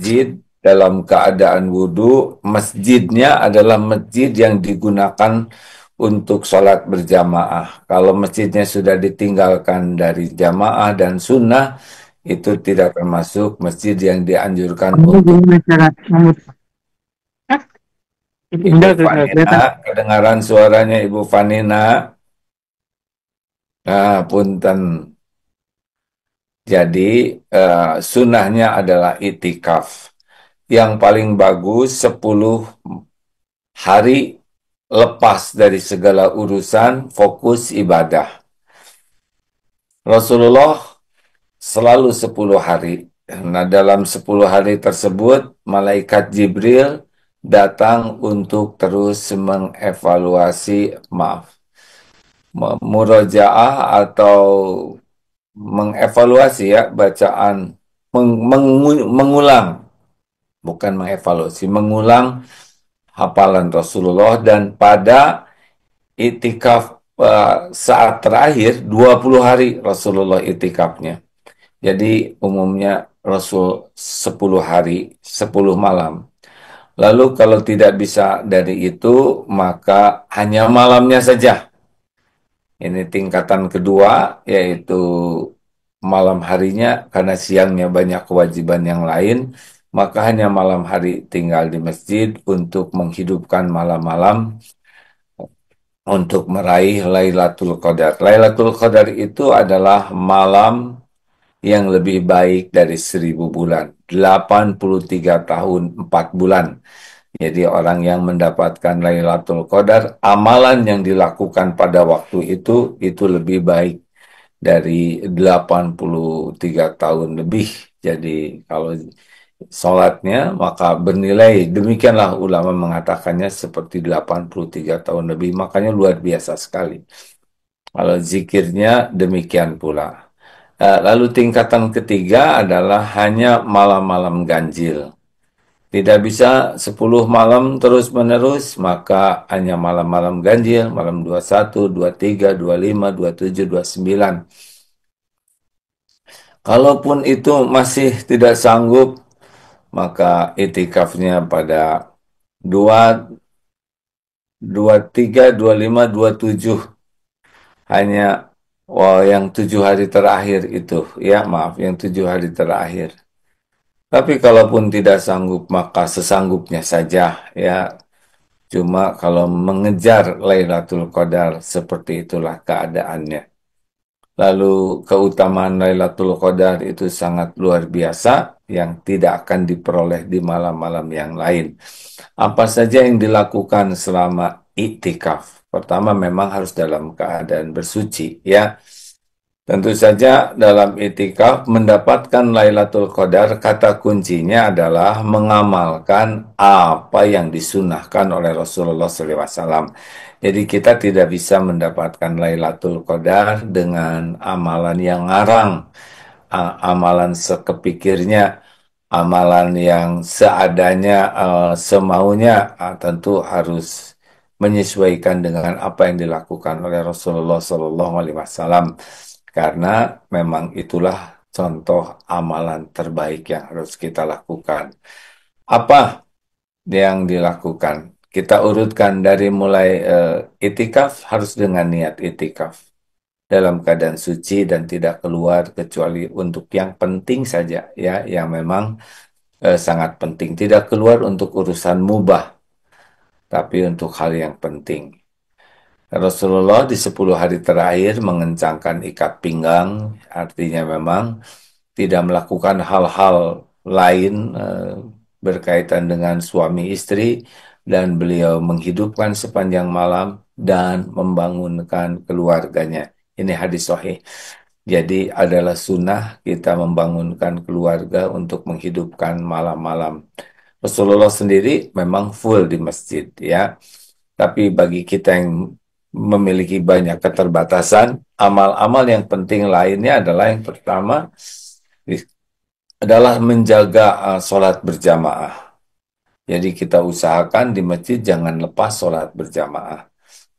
masjid dalam keadaan wudhu, masjidnya adalah masjid yang digunakan untuk sholat berjamaah. Kalau masjidnya sudah ditinggalkan dari jamaah dan sunnah, itu tidak termasuk masjid yang dianjurkan Kamu untuk. gimana cara memutar? Ibu Enggak, enggak Fanina, kelihatan. kedengaran suaranya Ibu Fanina. Nah, punten. Jadi, sunnahnya adalah itikaf. Yang paling bagus 10 hari lepas dari segala urusan, fokus ibadah. Rasulullah selalu 10 hari. Nah, dalam 10 hari tersebut, malaikat Jibril datang untuk terus mengevaluasi, maaf, murojaah atau mengevaluasi ya, bacaan, mengulang, bukan mengevaluasi, mengulang hafalan Rasulullah. Dan pada itikaf saat terakhir 20 hari Rasulullah itikafnya. Jadi umumnya Rasul 10 hari, 10 malam. Lalu kalau tidak bisa dari itu, maka hanya malamnya saja. Ini tingkatan kedua, yaitu malam harinya, karena siangnya banyak kewajiban yang lain, maka hanya malam hari tinggal di masjid untuk menghidupkan malam-malam untuk meraih Lailatul Qadar. Lailatul Qadar itu adalah malam yang lebih baik dari 1000 bulan. 83 tahun 4 bulan. Jadi orang yang mendapatkan Lailatul Qadar, amalan yang dilakukan pada waktu itu lebih baik dari 83 tahun lebih. Jadi kalau sholatnya maka bernilai, demikianlah ulama mengatakannya, seperti 83 tahun lebih, makanya luar biasa sekali. Kalau zikirnya demikian pula. Lalu tingkatan ketiga adalah hanya malam-malam ganjil. Tidak bisa 10 malam terus-menerus, maka hanya malam-malam ganjil, malam 21, 23, 25, 27, 29. Kalaupun itu masih tidak sanggup, maka itikafnya pada 2, 23, 25, 27. Hanya yang 7 hari terakhir itu. Ya maaf, yang 7 hari terakhir. Tapi kalaupun tidak sanggup, maka sesanggupnya saja. Ya, cuma kalau mengejar Lailatul Qadar, seperti itulah keadaannya. Lalu keutamaan Lailatul Qadar itu sangat luar biasa yang tidak akan diperoleh di malam-malam yang lain. Apa saja yang dilakukan selama iktikaf? Pertama, memang harus dalam keadaan bersuci, ya. Tentu saja dalam itikaf mendapatkan Lailatul Qadar, kata kuncinya adalah mengamalkan apa yang disunahkan oleh Rasulullah SAW. Jadi kita tidak bisa mendapatkan Lailatul Qadar dengan amalan yang ngarang, amalan sekepikirnya, amalan yang seadanya, semaunya. Tentu harus menyesuaikan dengan apa yang dilakukan oleh Rasulullah SAW, karena memang itulah contoh amalan terbaik yang harus kita lakukan. Apa yang dilakukan? Kita urutkan dari mulai itikaf, harus dengan niat itikaf dalam keadaan suci dan tidak keluar kecuali untuk yang penting saja, ya, yang memang sangat penting. Tidak keluar untuk urusan mubah, tapi untuk hal yang penting. Rasulullah di 10 hari terakhir mengencangkan ikat pinggang, artinya memang tidak melakukan hal-hal lain berkaitan dengan suami istri, dan beliau menghidupkan sepanjang malam dan membangunkan keluarganya. Ini hadis sahih. Jadi adalah sunnah kita membangunkan keluarga untuk menghidupkan malam-malam. Rasulullah sendiri memang full di masjid, ya. Tapi bagi kita yang memiliki banyak keterbatasan, amal-amal yang penting lainnya adalah, yang pertama adalah menjaga sholat berjamaah. Jadi kita usahakan di masjid jangan lepas sholat berjamaah,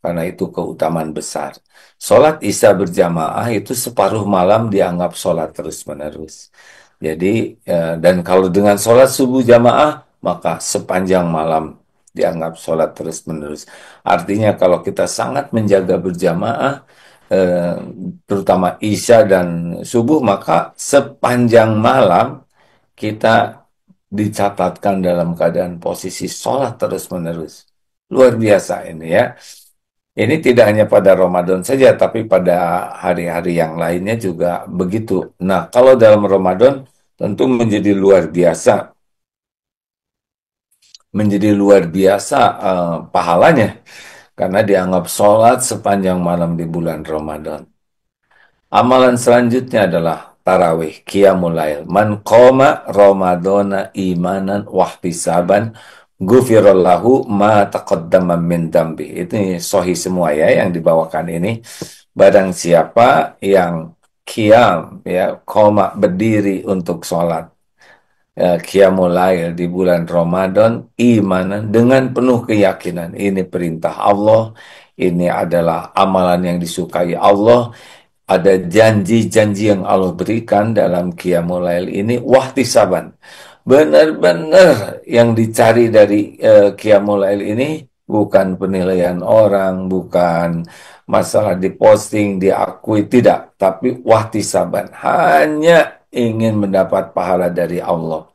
karena itu keutamaan besar. Sholat Isya berjamaah itu separuh malam dianggap sholat terus-menerus. Jadi, dan kalau dengan sholat subuh jamaah, maka sepanjang malam dianggap sholat terus-menerus. Artinya kalau kita sangat menjaga berjamaah, eh, terutama Isya dan subuh, maka sepanjang malam kita dicatatkan dalam keadaan posisi sholat terus-menerus. Luar biasa ini ya. Ini tidak hanya pada Ramadan saja, tapi pada hari-hari yang lainnya juga begitu. Nah, kalau dalam Ramadan tentu menjadi luar biasa pahalanya karena dianggap sholat sepanjang malam di bulan Ramadan. Amalan selanjutnya adalah tarawih, qiyamul lail. Man qoma ramadhana imanan wahtisaban ghufirallahu ma taqaddama min dambi. Ini sahih semua ya yang dibawakan ini. Barang siapa yang qiyam ya, qoma berdiri untuk sholat, qiyamul lail di bulan Ramadan imanan dengan penuh keyakinan ini perintah Allah, ini adalah amalan yang disukai Allah, ada janji-janji yang Allah berikan dalam Qiyamul Lail ini wahtisaban. Benar-benar yang dicari dari Qiyamul Lail ini bukan penilaian orang, bukan masalah diposting, diakui, tidak. Tapi wahtisaban. Hanya ingin mendapat pahala dari Allah.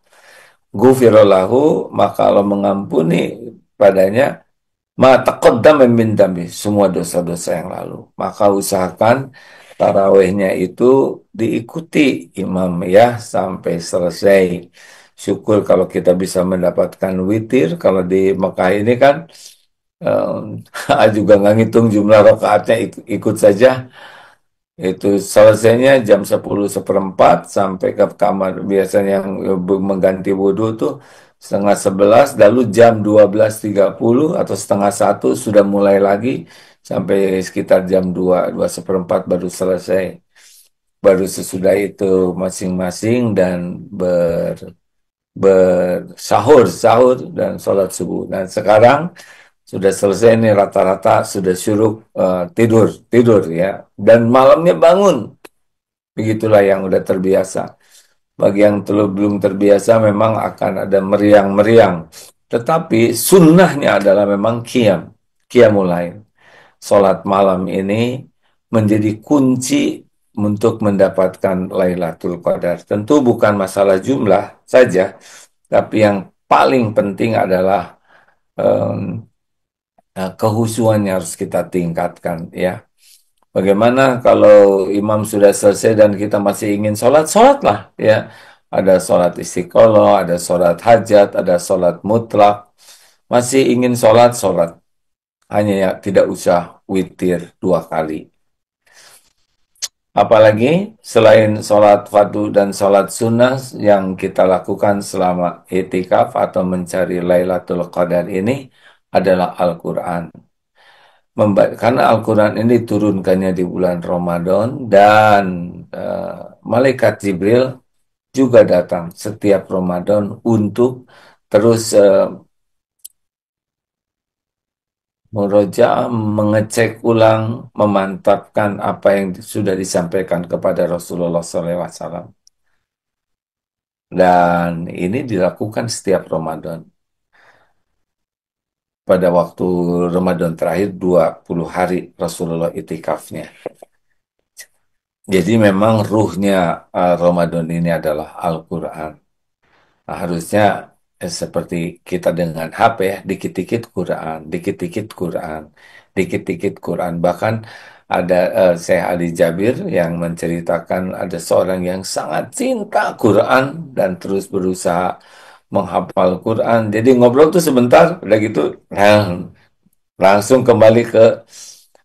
Gufirallahu, maka Allah mengampuni padanya ma taqaddama min dambi, semua dosa-dosa yang lalu. Maka usahakan tarawihnya itu diikuti imam ya sampai selesai. Syukur kalau kita bisa mendapatkan witir. Kalau di Mekah ini kan juga nggak ngitung jumlah rakaatnya, ikut saja. Itu selesainya jam 10:04 sampai ke kamar. Biasanya yang mengganti wudhu tuh setengah 11, lalu jam 12:30 atau setengah 1 sudah mulai lagi sampai sekitar jam 2, 2:04 baru selesai. Baru sesudah itu masing-masing dan bersahur, sahur dan sholat subuh. Dan sekarang sudah selesai nih rata-rata sudah syuruk, tidur, tidur ya. Dan malamnya bangun. Begitulah yang udah terbiasa. Bagi yang belum terbiasa memang akan ada meriang-meriang. Tetapi sunnahnya adalah memang qiyamul lail. Salat malam ini menjadi kunci untuk mendapatkan Lailatul Qadar. Tentu bukan masalah jumlah saja, tapi yang paling penting adalah kehusuan yang harus kita tingkatkan ya. Bagaimana kalau imam sudah selesai dan kita masih ingin sholat, sholatlah ya. Ada sholat istiqoroh, ada sholat hajat, ada sholat mutlak. Masih ingin sholat, sholat. Hanya ya tidak usah witir 2 kali. Apalagi selain sholat fardu dan sholat sunnah yang kita lakukan selama itikaf atau mencari Lailatul Qadar ini adalah Al-Quran. Karena Al-Quran ini diturunkannya di bulan Ramadan dan Malaikat Jibril juga datang setiap Ramadan untuk terus murojaah, mengecek ulang, memantapkan apa yang sudah disampaikan kepada Rasulullah SAW. Dan ini dilakukan setiap Ramadan. Pada waktu Ramadan terakhir 20 hari Rasulullah itikafnya. Jadi memang ruhnya Ramadan ini adalah Al-Quran. Nah, harusnya seperti kita dengan HP ya, dikit-dikit Quran, dikit-dikit Quran, dikit-dikit Quran. Bahkan ada Syekh Ali Jabir yang menceritakan ada seorang yang sangat cinta Quran dan terus berusaha menghafal Quran. Jadi ngobrol tuh sebentar, udah gitu langsung kembali ke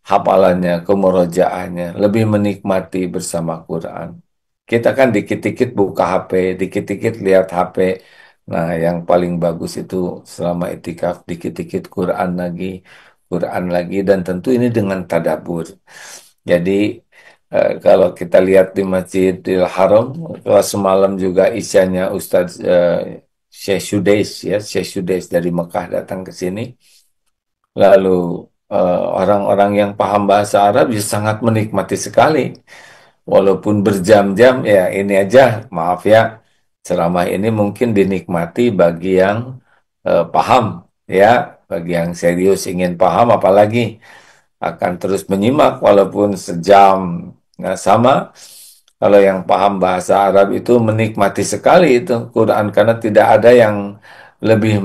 hafalannya, ke murojaahnya, lebih menikmati bersama Quran. Kita kan dikit-dikit buka HP, dikit-dikit lihat HP. Nah, yang paling bagus itu selama itikaf, dikit-dikit Quran lagi, dan tentu ini dengan tadabur. Jadi, kalau kita lihat di Masjidil Haram, kalau semalam juga isyanya Ustadz Syekh Sudais, ya, Syekh Sudais dari Mekah datang ke sini. Lalu orang-orang yang paham bahasa Arab ya sangat menikmati sekali. Walaupun berjam-jam, ya ini aja, maaf ya. Ceramah ini mungkin dinikmati bagi yang paham, ya, bagi yang serius ingin paham, apalagi akan terus menyimak walaupun sejam. Nah, sama kalau yang paham bahasa Arab itu menikmati sekali itu Quran karena tidak ada yang lebih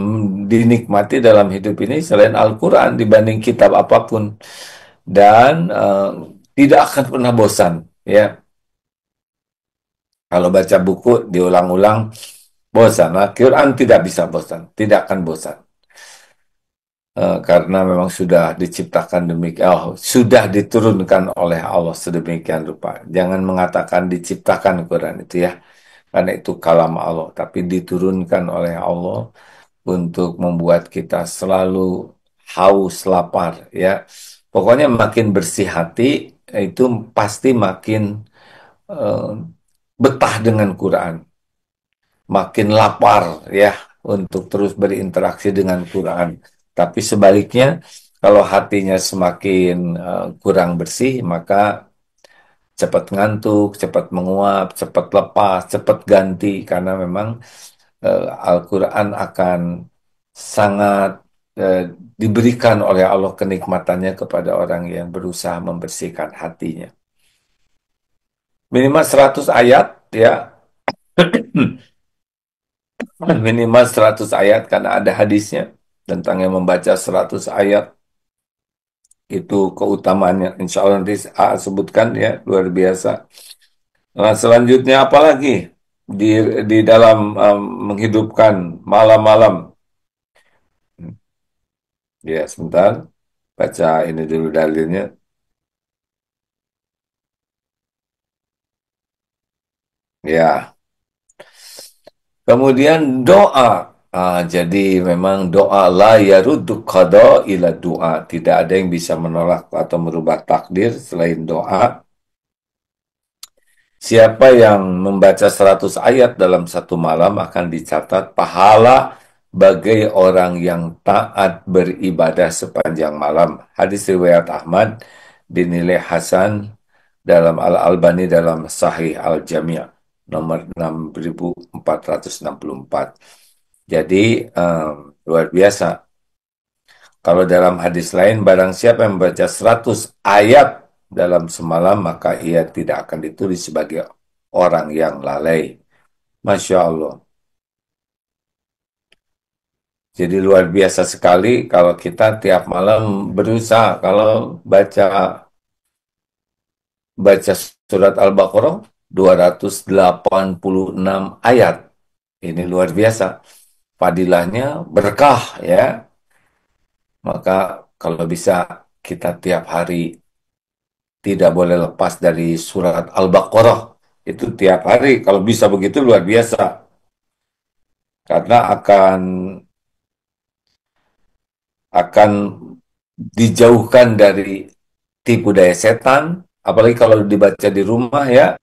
dinikmati dalam hidup ini selain Al-Quran dibanding kitab apapun dan tidak akan pernah bosan, ya. Kalau baca buku diulang-ulang bosan. Nah, Quran tidak bisa bosan, tidak akan bosan. Karena memang sudah diciptakan demikian, sudah diturunkan oleh Allah sedemikian rupa. Jangan mengatakan diciptakan Quran itu, ya, karena itu kalam Allah, tapi diturunkan oleh Allah untuk membuat kita selalu haus lapar, ya. Pokoknya makin bersih hati itu pasti makin eh, betah dengan Quran, makin lapar, ya, untuk terus berinteraksi dengan Quran. Tapi sebaliknya, kalau hatinya semakin kurang bersih, maka cepat ngantuk, cepat menguap, cepat lepas, cepat ganti, karena memang Al-Quran akan sangat eh, diberikan oleh Allah kenikmatannya kepada orang yang berusaha membersihkan hatinya. Minimal 100 ayat, ya. Minimal 100 ayat karena ada hadisnya tentang yang membaca 100 ayat itu keutamaannya. Insya Allah nanti sebutkan, ya, luar biasa. Nah, selanjutnya apa lagi di di dalam menghidupkan malam-malam? Ya, sebentar. Baca ini dulu dalilnya. Ya, kemudian doa. Jadi memang doa la yaruddu qada ila doa. Tidak ada yang bisa menolak atau merubah takdir selain doa. Siapa yang membaca 100 ayat dalam satu malam akan dicatat pahala bagai orang yang taat beribadah sepanjang malam. Hadis riwayat Ahmad dinilai Hasan dalam Al-Albani dalam Sahih Al-Jami' nomor 6464. Jadi luar biasa. Kalau dalam hadis lain, barang siapa yang membaca 100 ayat dalam semalam, maka ia tidak akan ditulis sebagai orang yang lalai. Masya Allah. Jadi luar biasa sekali kalau kita tiap malam berusaha. Kalau baca baca surat Al-Baqarah 286 ayat. Ini luar biasa. Fadilahnya berkah, ya. Maka kalau bisa kita tiap hari tidak boleh lepas dari surat Al-Baqarah. Itu tiap hari. Kalau bisa begitu luar biasa. Karena akan dijauhkan dari tipu daya setan. Apalagi kalau dibaca di rumah, ya.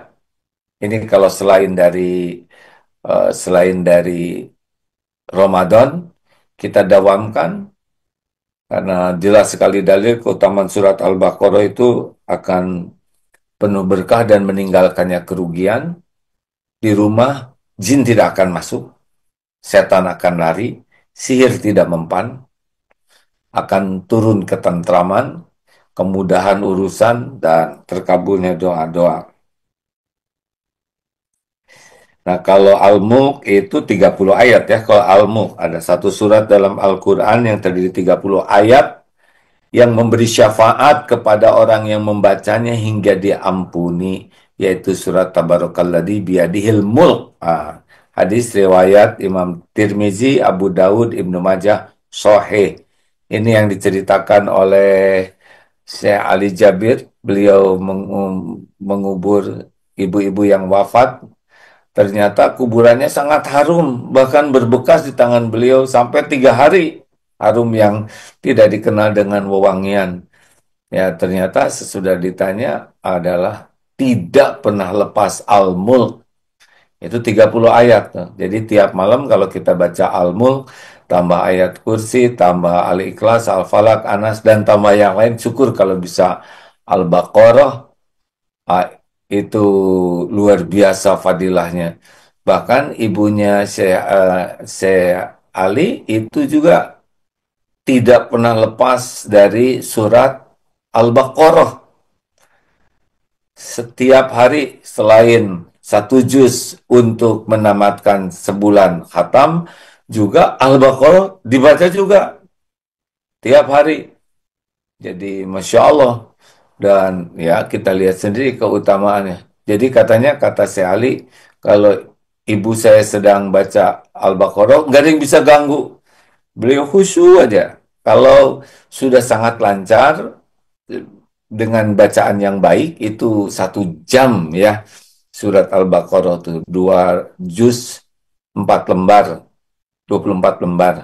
Ini kalau selain dari Ramadan kita dawamkan karena jelas sekali dalil keutamaan surat Al-Baqarah itu akan penuh berkah dan meninggalkannya kerugian. Di rumah jin tidak akan masuk, setan akan lari, sihir tidak mempan, akan turun ketentraman, kemudahan urusan, dan terkabulnya doa-doa. Nah, kalau Al-Mulk itu 30 ayat, ya. Kalau Al-Mulk ada satu surat dalam Al-Quran yang terdiri 30 ayat yang memberi syafaat kepada orang yang membacanya hingga diampuni, yaitu surat Tabarakalladzi biyadihil mulk. Hadis riwayat Imam Tirmizi, Abu Daud, Ibnu Majah, Sahih. Ini yang diceritakan oleh Syekh Ali Jabir. Beliau mengubur ibu-ibu yang wafat. Ternyata kuburannya sangat harum, bahkan berbekas di tangan beliau sampai 3 hari. Harum yang tidak dikenal dengan wewangian. Ya, ternyata sesudah ditanya adalah tidak pernah lepas Al-Mulk. Itu 30 ayat. Jadi tiap malam kalau kita baca Al-Mulk, tambah ayat kursi, tambah Al-Ikhlas, Al-Falak, Anas, dan tambah yang lain, syukur kalau bisa Al-Baqarah, ah, itu luar biasa fadilahnya. Bahkan ibunya Syekh Ali itu juga tidak pernah lepas dari surat Al-Baqarah setiap hari selain satu juz untuk menamatkan sebulan khatam, juga Al-Baqarah dibaca juga tiap hari. Jadi Masya Allah. Dan ya kita lihat sendiri keutamaannya. Jadi katanya, kata Syekh Ali, kalau ibu saya sedang baca Al-Baqarah, nggak ada yang bisa ganggu. Beliau khusyuk aja. Kalau sudah sangat lancar, dengan bacaan yang baik, itu 1 jam ya. Surat Al-Baqarah itu 2 juz, 4 lembar, 24 lembar.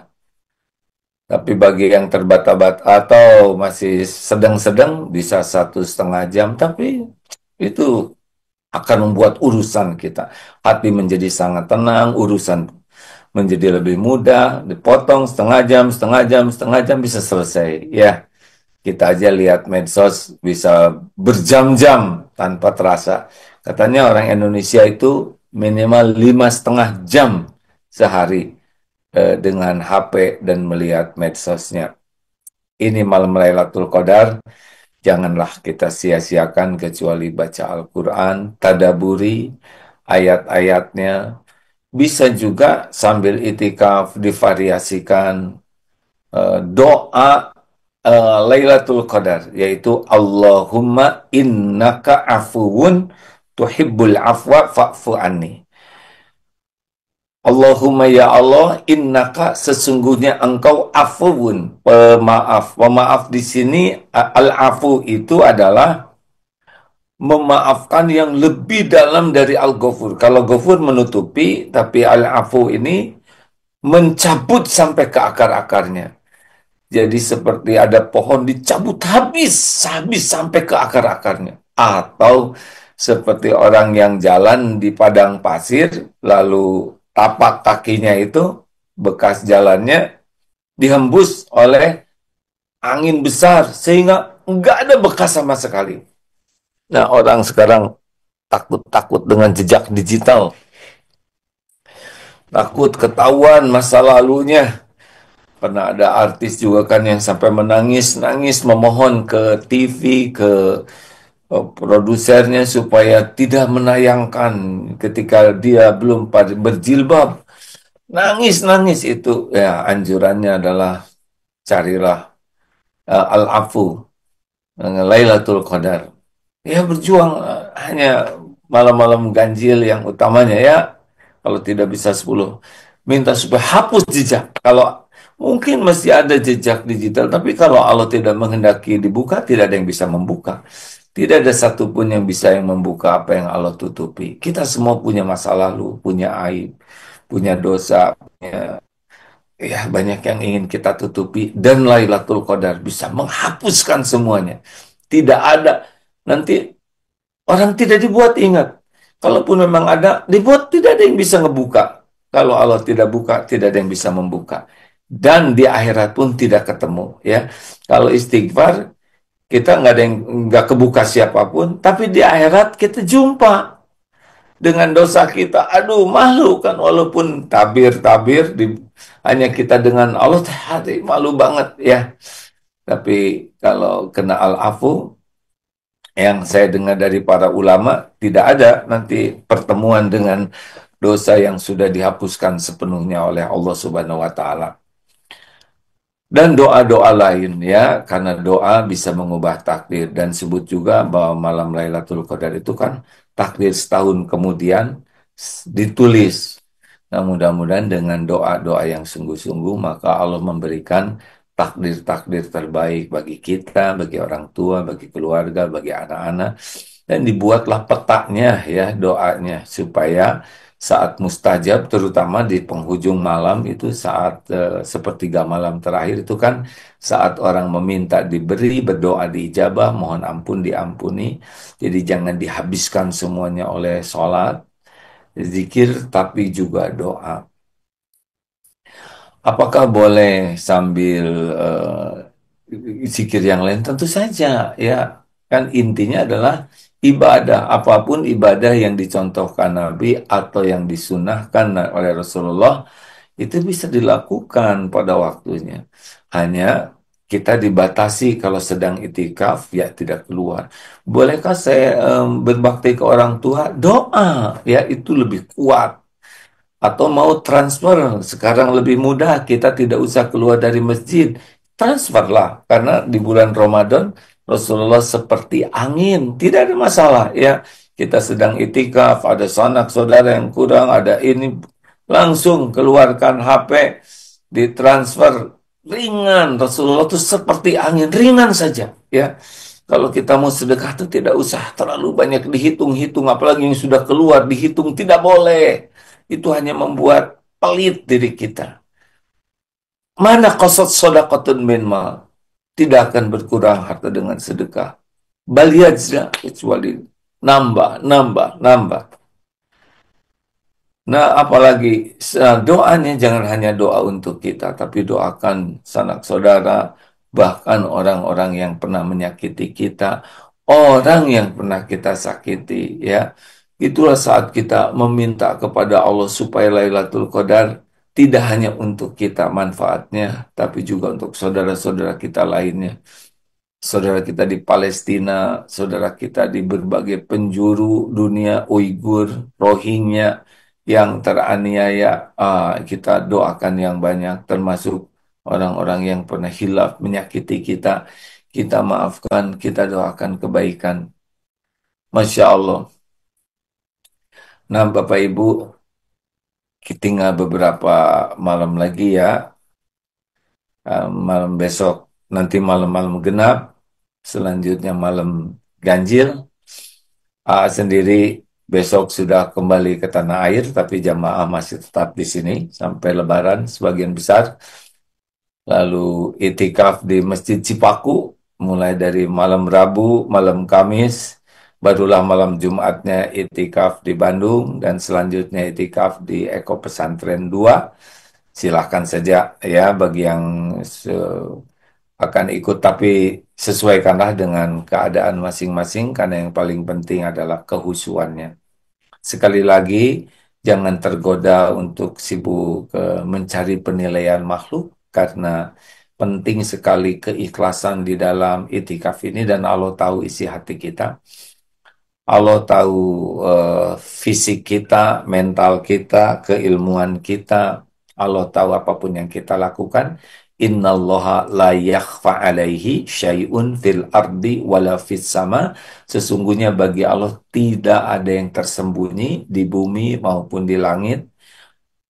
Tapi bagi yang terbata-bata atau masih sedang-sedang, bisa 1,5 jam. Tapi itu akan membuat urusan kita. Hati menjadi sangat tenang, urusan menjadi lebih mudah, dipotong setengah jam, setengah jam bisa selesai. Ya, kita aja lihat medsos bisa berjam-jam tanpa terasa. Katanya orang Indonesia itu minimal 5,5 jam sehari dengan HP dan melihat medsosnya. Ini malam Lailatul Qadar, janganlah kita sia-siakan kecuali baca Al-Quran, tadaburi ayat-ayatnya. Bisa juga sambil itikaf divariasikan doa Lailatul Qadar, yaitu Allahumma innaka afuwun tuhibbul afwa fa'fu anni. Allahumma ya Allah, innaka sesungguhnya engkau afuwun, pemaaf. Pemaaf di sini al-afu itu adalah memaafkan yang lebih dalam dari al-ghafur. Kalau ghafur menutupi, tapi al-afu ini mencabut sampai ke akar-akarnya. Jadi seperti ada pohon dicabut habis, habis sampai ke akar-akarnya. Atau seperti orang yang jalan di padang pasir, lalu tapak kakinya itu, bekas jalannya dihembus oleh angin besar, sehingga nggak ada bekas sama sekali. Nah, orang sekarang takut-takut dengan jejak digital, takut ketahuan masa lalunya. Pernah ada artis juga kan yang sampai menangis-nangis memohon ke TV, ke produsernya supaya tidak menayangkan ketika dia belum berjilbab. Nangis-nangis itu ya, anjurannya adalah carilah al-afu, Lailatul Qadar. Ya berjuang hanya malam-malam ganjil yang utamanya ya. Kalau tidak bisa 10, minta supaya hapus jejak. Kalau mungkin masih ada jejak digital, tapi kalau Allah tidak menghendaki dibuka, tidak ada yang bisa membuka. Tidak ada satupun yang bisa yang membuka apa yang Allah tutupi. Kita semua punya masa lalu, punya aib, punya dosa, ya banyak yang ingin kita tutupi, dan Lailatul Qadar bisa menghapuskan semuanya. Tidak ada nanti, orang tidak dibuat ingat. Kalaupun memang ada, dibuat tidak ada yang bisa ngebuka. Kalau Allah tidak buka, tidak ada yang bisa membuka. Dan di akhirat pun tidak ketemu. Ya, kalau istighfar kita nggak ada yang nggak kebuka siapapun, tapi di akhirat kita jumpa dengan dosa kita. Aduh, malu kan, walaupun tabir-tabir hanya kita dengan Allah, hati malu banget ya. Tapi kalau kena al-afu, yang saya dengar dari para ulama, tidak ada nanti pertemuan dengan dosa yang sudah dihapuskan sepenuhnya oleh Allah Subhanahu wa taala. Dan doa-doa lain ya, karena doa bisa mengubah takdir, dan sebut juga bahwa malam Lailatul Qadar itu kan takdir setahun kemudian ditulis. Nah, mudah-mudahan dengan doa-doa yang sungguh-sungguh, maka Allah memberikan takdir-takdir terbaik bagi kita, bagi orang tua, bagi keluarga, bagi anak-anak. Dan dibuatlah petanya ya, doanya, supaya saat mustajab, terutama di penghujung malam itu, saat sepertiga malam terakhir itu kan saat orang meminta diberi, berdoa diijabah, mohon ampun diampuni. Jadi jangan dihabiskan semuanya oleh sholat, zikir, tapi juga doa. Apakah boleh sambil zikir yang lain? Tentu saja ya. Kan intinya adalah ibadah, apapun ibadah yang dicontohkan Nabi atau yang disunahkan oleh Rasulullah, itu bisa dilakukan pada waktunya. Hanya kita dibatasi kalau sedang itikaf, ya tidak keluar. Bolehkah saya berbakti ke orang tua? Doa, ya itu lebih kuat. Atau mau transfer, sekarang lebih mudah, kita tidak usah keluar dari masjid. Transferlah, karena di bulan Ramadan Rasulullah seperti angin, tidak ada masalah ya. Kita sedang itikaf, ada sanak saudara yang kurang, ada ini, langsung keluarkan HP, ditransfer ringan. Rasulullah itu seperti angin, ringan saja ya. Kalau kita mau sedekah itu tidak usah terlalu banyak dihitung-hitung, apalagi yang sudah keluar dihitung, tidak boleh. Itu hanya membuat pelit diri kita. Mana qasad sodakotun min mal? Tidak akan berkurang harta dengan sedekah. Baliajna, kecuali nambah, nambah, nambah. Nah, apalagi doanya jangan hanya doa untuk kita, tapi doakan sanak saudara, bahkan orang-orang yang pernah menyakiti kita, orang yang pernah kita sakiti, ya. Itulah saat kita meminta kepada Allah supaya Lailatul Qadar tidak hanya untuk kita manfaatnya, tapi juga untuk saudara-saudara kita lainnya, saudara kita di Palestina, saudara kita di berbagai penjuru dunia, Uighur, Rohingya yang teraniaya, kita doakan yang banyak, termasuk orang-orang yang pernah hilaf menyakiti kita, kita maafkan, kita doakan kebaikan. Masya Allah. Nah, Bapak Ibu, kita tinggal beberapa malam lagi ya. Malam besok, nanti malam-malam genap, selanjutnya malam ganjil. Sendiri besok sudah kembali ke tanah air, tapi jamaah masih tetap di sini sampai Lebaran sebagian besar. Lalu itikaf di Masjid Cipaku, mulai dari malam Rabu, malam Kamis, barulah malam Jumatnya itikaf di Bandung, dan selanjutnya itikaf di Eko Pesantren 2. Silahkan saja ya bagi yang akan ikut, tapi sesuaikanlah dengan keadaan masing-masing, karena yang paling penting adalah kehusuannya. Sekali lagi, jangan tergoda untuk sibuk mencari penilaian makhluk, karena penting sekali keikhlasan di dalam itikaf ini, dan Allah tahu isi hati kita. Allah tahu fisik kita, mental kita, keilmuan kita. Allah tahu apapun yang kita lakukan. Innallaha la yakhfa alaihi syai'un fil ardi wala fis sama. Sesungguhnya bagi Allah tidak ada yang tersembunyi di bumi maupun di langit.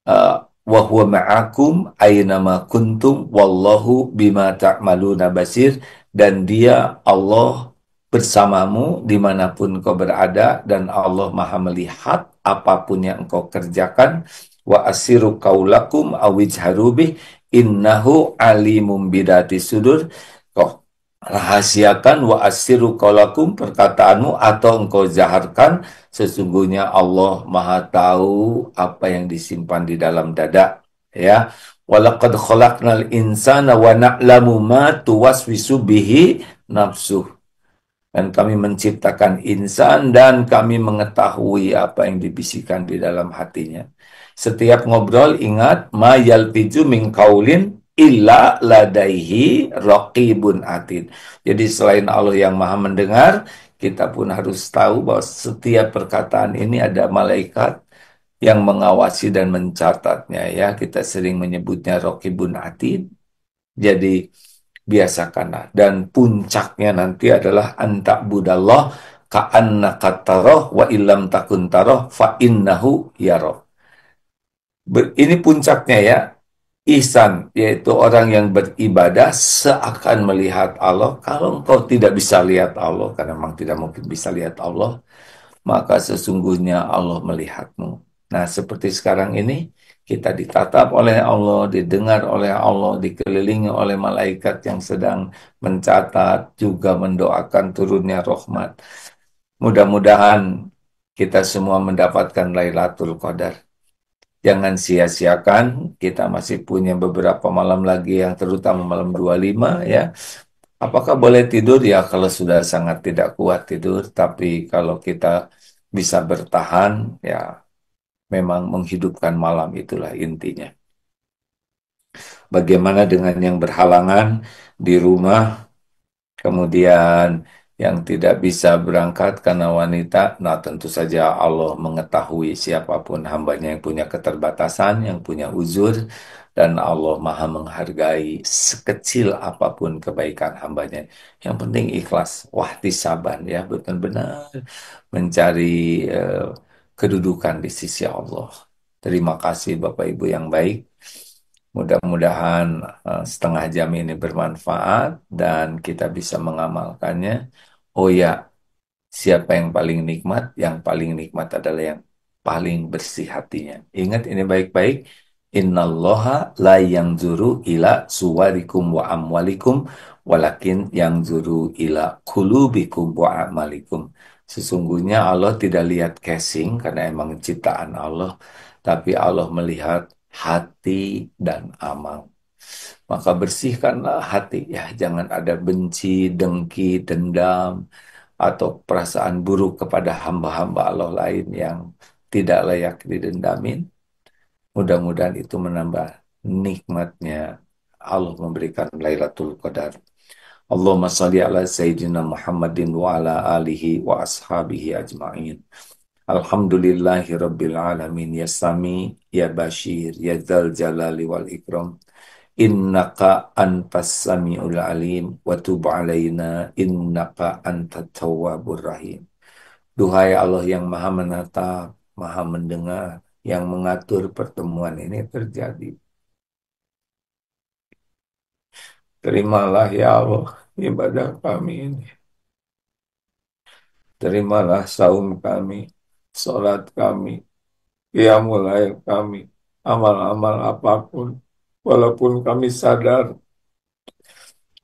Wa huwa ma'akum aynama kuntum wallahu bima ta'maluna basir. Dan dia, Allah, bersamamu dimanapun kau berada, dan Allah maha melihat apapun yang engkau kerjakan. Wa asiru kaulakum awijharubih innahu alimum bidati sudur. Kau rahasiakan, wa asiru kaulakum, perkataanmu, atau engkau jaharkan, sesungguhnya Allah maha tahu apa yang disimpan di dalam dada. Ya, walaqad khalaqnal insana wa na'lamu ma tuwaswisu bihi nafsuh. Dan kami menciptakan insan, dan kami mengetahui apa yang dibisikkan di dalam hatinya. Setiap ngobrol ingat, ma yalfiju min qaulin illa ladaihi raqibun atid. Jadi selain Allah yang maha mendengar, kita pun harus tahu bahwa setiap perkataan ini ada malaikat yang mengawasi dan mencatatnya ya. Kita sering menyebutnya raqibun atid. Jadi biasakanlah, dan puncaknya nanti adalah antak budallah ka'annaka taroh wa illam takun taroh fa innahu yaroh. Ini puncaknya ya. Ihsan, yaitu orang yang beribadah seakan melihat Allah. Kalau engkau tidak bisa lihat Allah, karena memang tidak mungkin bisa lihat Allah, maka sesungguhnya Allah melihatmu. Nah, seperti sekarang ini, kita ditatap oleh Allah, didengar oleh Allah, dikelilingi oleh malaikat yang sedang mencatat, juga mendoakan turunnya rahmat. Mudah-mudahan kita semua mendapatkan Lailatul Qadar. Jangan sia-siakan, kita masih punya beberapa malam lagi, yang terutama malam 25 ya. Apakah boleh tidur? Ya, kalau sudah sangat tidak kuat tidur, tapi kalau kita bisa bertahan, ya memang menghidupkan malam itulah intinya. Bagaimana dengan yang berhalangan di rumah? Kemudian yang tidak bisa berangkat karena wanita, nah tentu saja Allah mengetahui siapapun hambanya yang punya keterbatasan, yang punya uzur, dan Allah maha menghargai sekecil apapun kebaikan hambanya. Yang penting ikhlas, wahtisaban ya, benar-benar mencari kedudukan di sisi Allah. Terima kasih Bapak Ibu yang baik. Mudah-mudahan setengah jam ini bermanfaat dan kita bisa mengamalkannya. Oh ya, siapa yang paling nikmat? Yang paling nikmat adalah yang paling bersih hatinya. Ingat ini baik-baik. Innallaha la yanzuru ila suwarikum wa amwalikum walakin yanzuru ila qulubikum wa amalikum. Sesungguhnya Allah tidak lihat casing karena emang ciptaan Allah, tapi Allah melihat hati dan amal. Maka bersihkanlah hati ya, jangan ada benci, dengki, dendam, atau perasaan buruk kepada hamba-hamba Allah lain yang tidak layak didendamin. Mudah-mudahan itu menambah nikmatnya Allah memberikan Lailatul Qadar. Allahumma salli ala Sayyidina Muhammadin wa ala alihi wa ashabihi ajma'in. Alhamdulillahi Rabbil Alamin. Ya Sami, Ya Bashir, Ya Dzal Jalali wal Ikram. Innaka antas sami'ul alim wa tub alaina innaka antat tawwabur rahim. Duhai Allah yang maha menatap, maha mendengar, yang mengatur pertemuan ini terjadi. Terimalah ya Allah ibadah kami ini. Terimalah saum kami, salat kami, qiyamul lail kami, amal-amal apapun. Walaupun kami sadar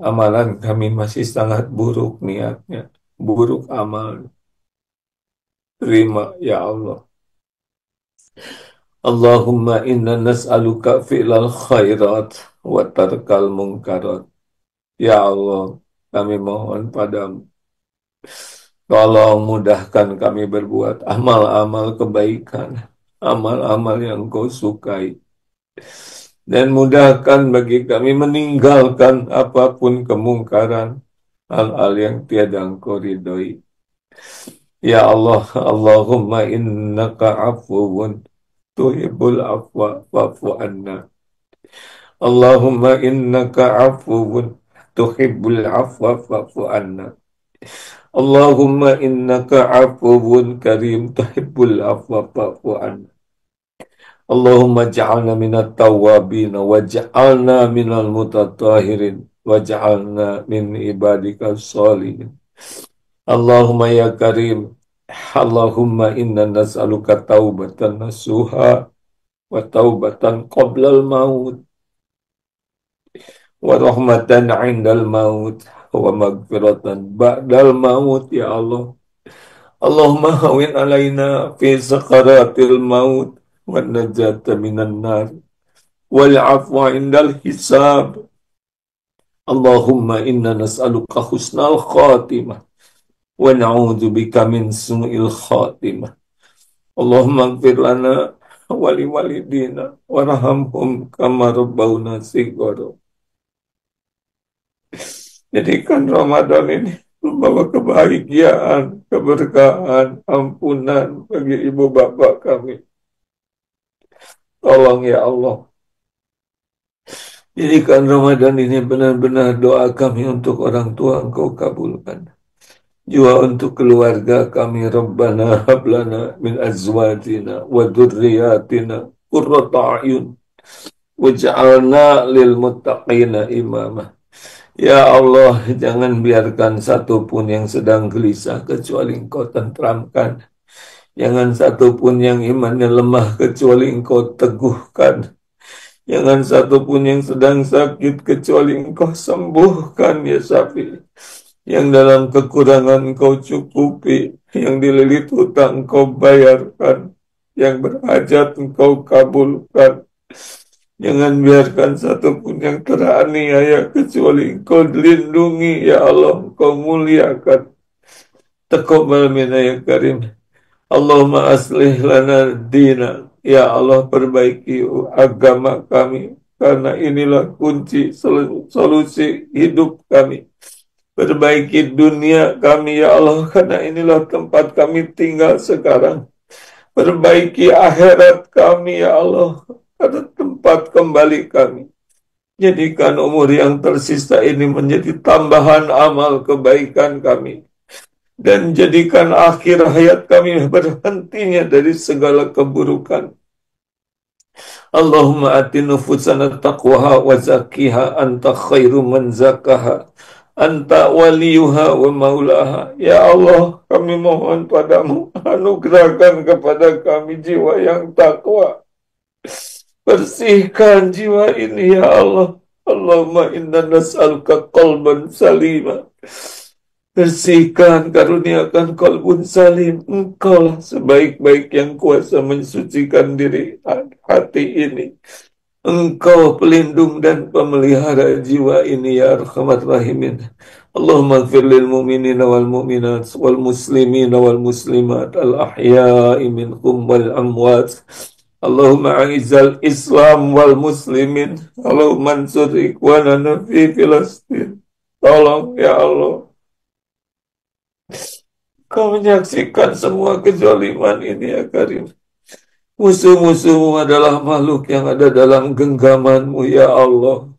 amalan kami masih sangat buruk niatnya, buruk amal. Terima ya Allah. Allahumma inna nas'aluka fi'lal khairat wa tarkal munkarat. Ya Allah, kami mohon padamu. Tolong mudahkan kami berbuat amal-amal kebaikan, amal-amal yang kau sukai. Dan mudahkan bagi kami meninggalkan apapun kemungkaran, hal-hal yang tiada engkau ridhoi. Ya Allah, Allahumma innaka afuwun tuhibbul afwa fa'fu anna. Allahumma innaka afuwun tuhibbul afwa fa'fu anna. Allahumma innaka afuwun karim tuhibbul afwa fa'fu anna. Allahumma ja'alna minat tawabin wa ja'alna minal mutatahirin wa ja'alna min ibadika salihin. Allahumma ya karim, Allahumma inna nas'aluka taubatan nasuha wa taubatan qoblal maut wa rahmatan indal maut wa magfiratan ba'dal maut ya Allah. Allahumma hawin alaina fi sakaratil maut wa najata minan nar wal afwa indal hisab. Allahumma inna nas'aluka husnal khatimah wa na'udzu bika min su'il khatimah. Allahumma ighfir lana wa li walidina warhamhum kama rabbawna shighara. Jadikan Ramadan ini membawa kebahagiaan, keberkahan, ampunan bagi ibu bapak kami. Tolong ya Allah, jadikan Ramadan ini benar-benar doa kami untuk orang tua Engkau kabulkan. Juga untuk keluarga kami, Rabbana hablana min azwajina wa dzurriyyatina qurrata a'yun waj'alna lil muttaqina imama. Ya Allah, jangan biarkan satupun yang sedang gelisah kecuali Engkau tentramkan. Jangan satupun yang imannya lemah kecuali Engkau teguhkan. Jangan satupun yang sedang sakit kecuali Engkau sembuhkan ya Syafi. Yang dalam kekurangan Engkau cukupi, yang dililit hutang Engkau bayarkan, yang berhajat Engkau kabulkan. Jangan biarkan satupun yang teraniaya kecuali Engkau lindungi, ya Allah, Engkau muliakan. Taqabbal minna ya Karim. Allahumma aslih lana dina. Ya Allah, perbaiki agama kami. Karena inilah kunci solusi hidup kami. Perbaiki dunia kami, ya Allah. Karena inilah tempat kami tinggal sekarang. Perbaiki akhirat kami, ya Allah. Karena tempat kembali kami. Jadikan umur yang tersisa ini menjadi tambahan amal kebaikan kami. Dan jadikan akhir hayat kami berhentinya dari segala keburukan. Allahumma ati nufusana taqwaha wa zakkiha anta khairu man zakkaha anta waliyuha wa maulaha. Ya Allah, kami mohon padamu, anugerahkan kepada kami jiwa yang takwa. Bersihkan jiwa ini, ya Allah. Allahumma inna nas'aluka qalban salima. Bersihkan, karuniakan qalbun salim. Engkau sebaik-baik yang kuasa mensucikan diri hati ini. Engkau pelindung dan pemelihara jiwa ini, ya Arhamar Rahimin. Allahumma gfir lil mu'minina wal mu'minat wal muslimina wal muslimat al ahya'i minhum wal amwat. Allahumma a'izzal Islam wal muslimin. Allahumma ansur ikhwanana fi Filastin. Tolong, ya Allah. Kau menyaksikan semua kezaliman ini, ya Karim. Musuh-musuhmu adalah makhluk yang ada dalam genggamanmu, ya Allah.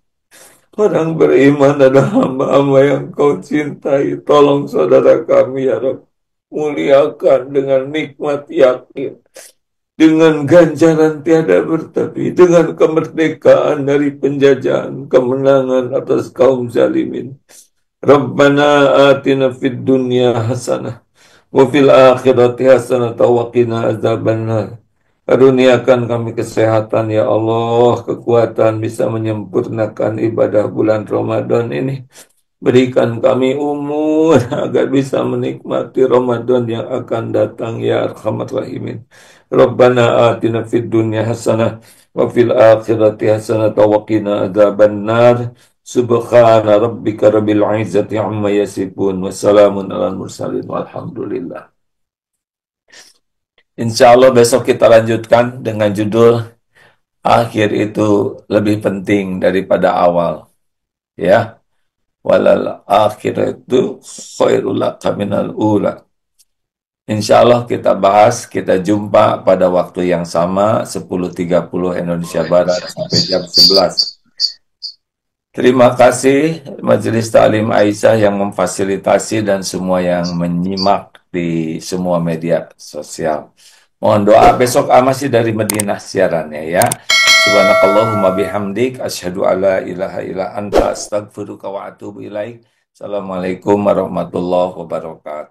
Orang beriman adalah hamba-hamba yang kau cintai. Tolong saudara kami, ya Rabb. Muliakan dengan nikmat yakin. Dengan ganjaran tiada bertepi. Dengan kemerdekaan dari penjajahan. Kemenangan atas kaum zalimin. Rabbana atina fid dunya hasanah. Wa fil akhirati hasanah wa qina azabannar. Karuniakan kami kesehatan, ya Allah, kekuatan bisa menyempurnakan ibadah bulan Ramadan ini. Berikan kami umur agar bisa menikmati Ramadan yang akan datang, ya Arhamar Rahimin. Rabbana atina fid dunya hasanah wa fil akhirati hasanah wa qina adzabannar. Subhana rabbika rabbil izzati amma yasifun wa salamun alal mursalin walhamdulillah. Insya Allah besok kita lanjutkan dengan judul akhir itu lebih penting daripada awal. Ya, walal akhiratu khairul laka minal ula. Insya Allah kita bahas, kita jumpa pada waktu yang sama 10.30 Indonesia Barat sampai jam 11. Terima kasih Majelis Ta'lim Aisyah yang memfasilitasi dan semua yang menyimak di semua media sosial. Mohon doa besok masih dari Madinah siarannya, ya. Subhanakallahumma bihamdik asyhadu alla ilaha illa anta astaghfiruka wa atubu ilaik. Assalamualaikum warahmatullahi wabarakatuh.